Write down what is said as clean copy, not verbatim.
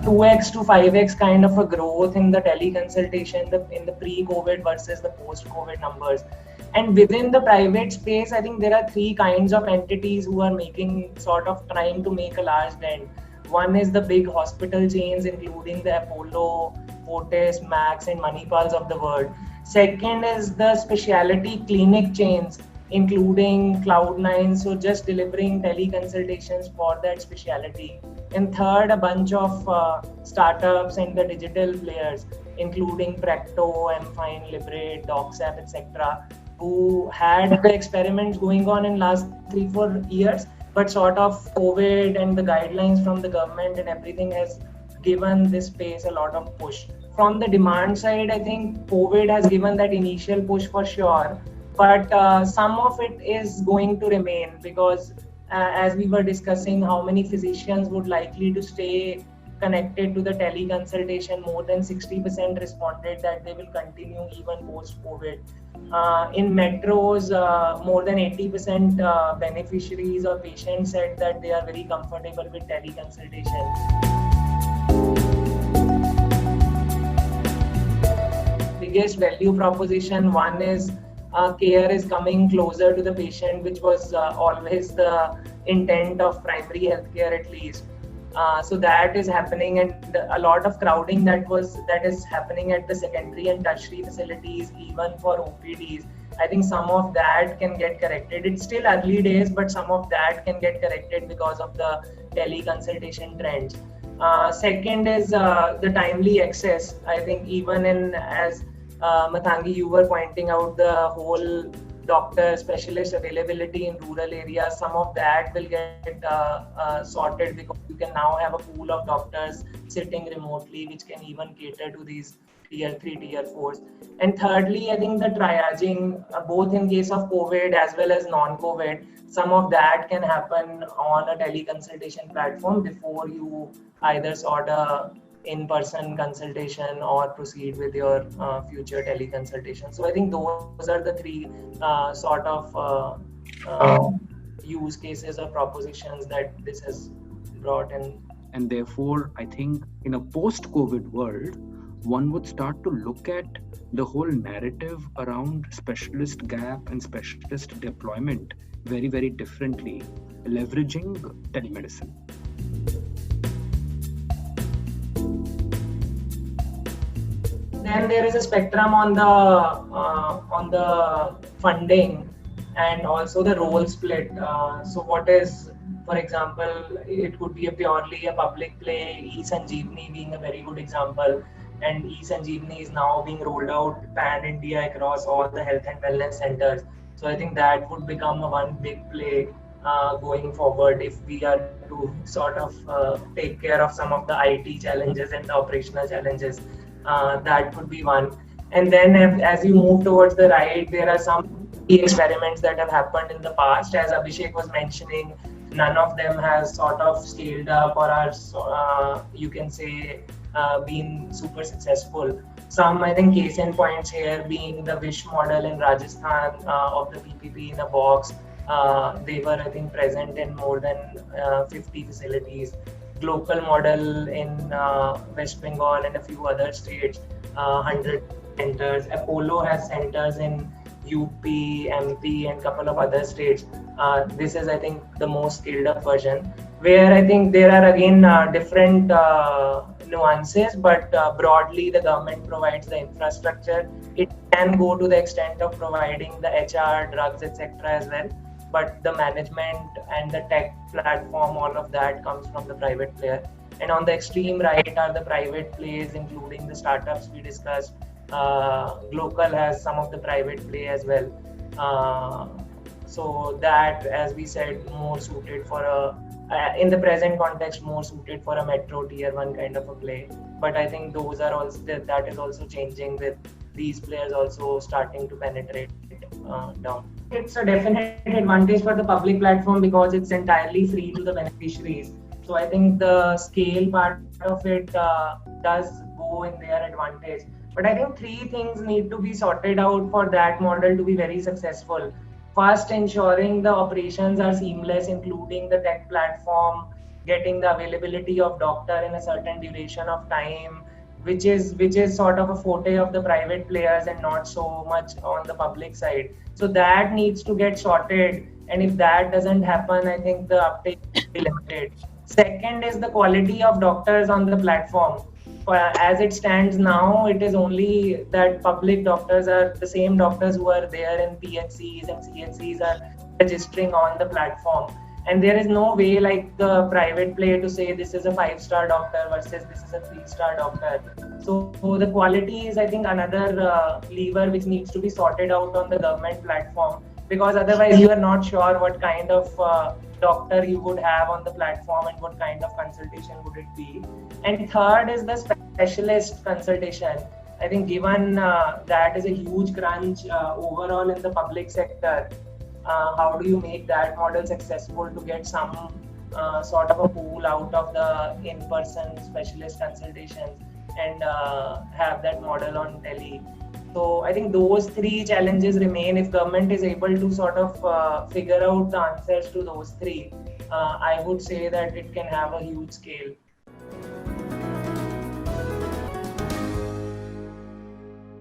2x to 5x kind of a growth in the teleconsultation in the pre-COVID versus the post-COVID numbers. And within the private space, I think there are three kinds of entities who are trying to make a large dent. One is the big hospital chains, including the Apollo, Fortis, Max, and Manipals of the world. Second is the specialty clinic chains, including Cloud9, so just delivering teleconsultations for that specialty. And third, a bunch of startups and the digital players, including Practo, Mfine, Liberate, DocSap, etc., who had the experiments going on in last 3-4 years, but sort of COVID and the guidelines from the government and everything has given this space a lot of push. From the demand side, I think COVID has given that initial push for sure, but some of it is going to remain because as we were discussing, how many physicians would likely to stay connected to the teleconsultation. More than 60% responded that they will continue even post-COVID. In metros, more than 80% beneficiaries or patients said that they are very comfortable with teleconsultation. Biggest value proposition, one is care is coming closer to the patient, which was always the intent of primary healthcare at least. So that is happening, and a lot of crowding that is happening at the secondary and tertiary facilities, even for OPDs. I think some of that can get corrected. It's still early days, but some of that can get corrected because of the teleconsultation trends. Second is the timely access. I think even as Mathangi, you were pointing out the whole doctor specialist availability in rural areas, some of that will get sorted because you can now have a pool of doctors sitting remotely which can even cater to these tier 3, tier 4s. And thirdly, I think the triaging, both in case of COVID as well as non-COVID, some of that can happen on a teleconsultation platform before you either sort a in-person consultation or proceed with your future teleconsultation. So I think those are the three sort of use cases or propositions that this has brought in. And therefore, I think in a post-COVID world, one would start to look at the whole narrative around specialist gap and specialist deployment very, very differently, leveraging telemedicine. Then there is a spectrum on the funding and also the role split. So what is, for example, it could be purely a public play, eSanjeevani being a very good example. And eSanjeevani is now being rolled out pan-India across all the health and wellness centers. So I think that would become a one big play going forward if we are to sort of take care of some of the IT challenges and the operational challenges. That could be one. And then as you move towards the right, there are some experiments that have happened in the past. As Abhishek was mentioning, none of them has sort of scaled up or are, you can say, been super successful. Some, I think, case in points here being the Wish model in Rajasthan of the PPP in a box. They were, I think, present in more than 50 facilities. Global model in West Bengal and a few other states, 100 centers. Apollo has centers in UP, MP, and a couple of other states. This is, I think, the most scaled up version, where I think there are again different nuances, but broadly the government provides the infrastructure. It can go to the extent of providing the HR, drugs, etc. as well. But the management and the tech platform, all of that comes from the private player. And on the extreme right are the private plays, including the startups we discussed. Glocal has some of the private play as well. So that, as we said, more suited for in the present context, more suited for a metro tier 1 kind of a play. But I think those are also, that is also changing with these players also starting to penetrate down. It's a definite advantage for the public platform because it's entirely free to the beneficiaries. So I think the scale part of it does go in their advantage. But I think three things need to be sorted out for that model to be very successful. First, ensuring the operations are seamless, including the tech platform, getting the availability of doctor in a certain duration of time, which is sort of a forte of the private players and not so much on the public side. So that needs to get sorted, and if that doesn't happen, I think the uptake will be limited. Second is the quality of doctors on the platform. As it stands now, it is only that public doctors are the same doctors who are there in PHCs and CHCs are registering on the platform. And there is no way like the private player to say this is a 5-star doctor versus this is a 3-star doctor. So the quality is, I think, another lever which needs to be sorted out on the government platform, because otherwise you are not sure what kind of doctor you would have on the platform and what kind of consultation would it be. And third is the specialist consultation. I think given that is a huge crunch overall in the public sector, how do you make that model successful to get some sort of a pool out of the in-person specialist consultations and have that model on tele? So I think those three challenges remain. If government is able to sort of figure out the answers to those three, I would say that it can have a huge scale.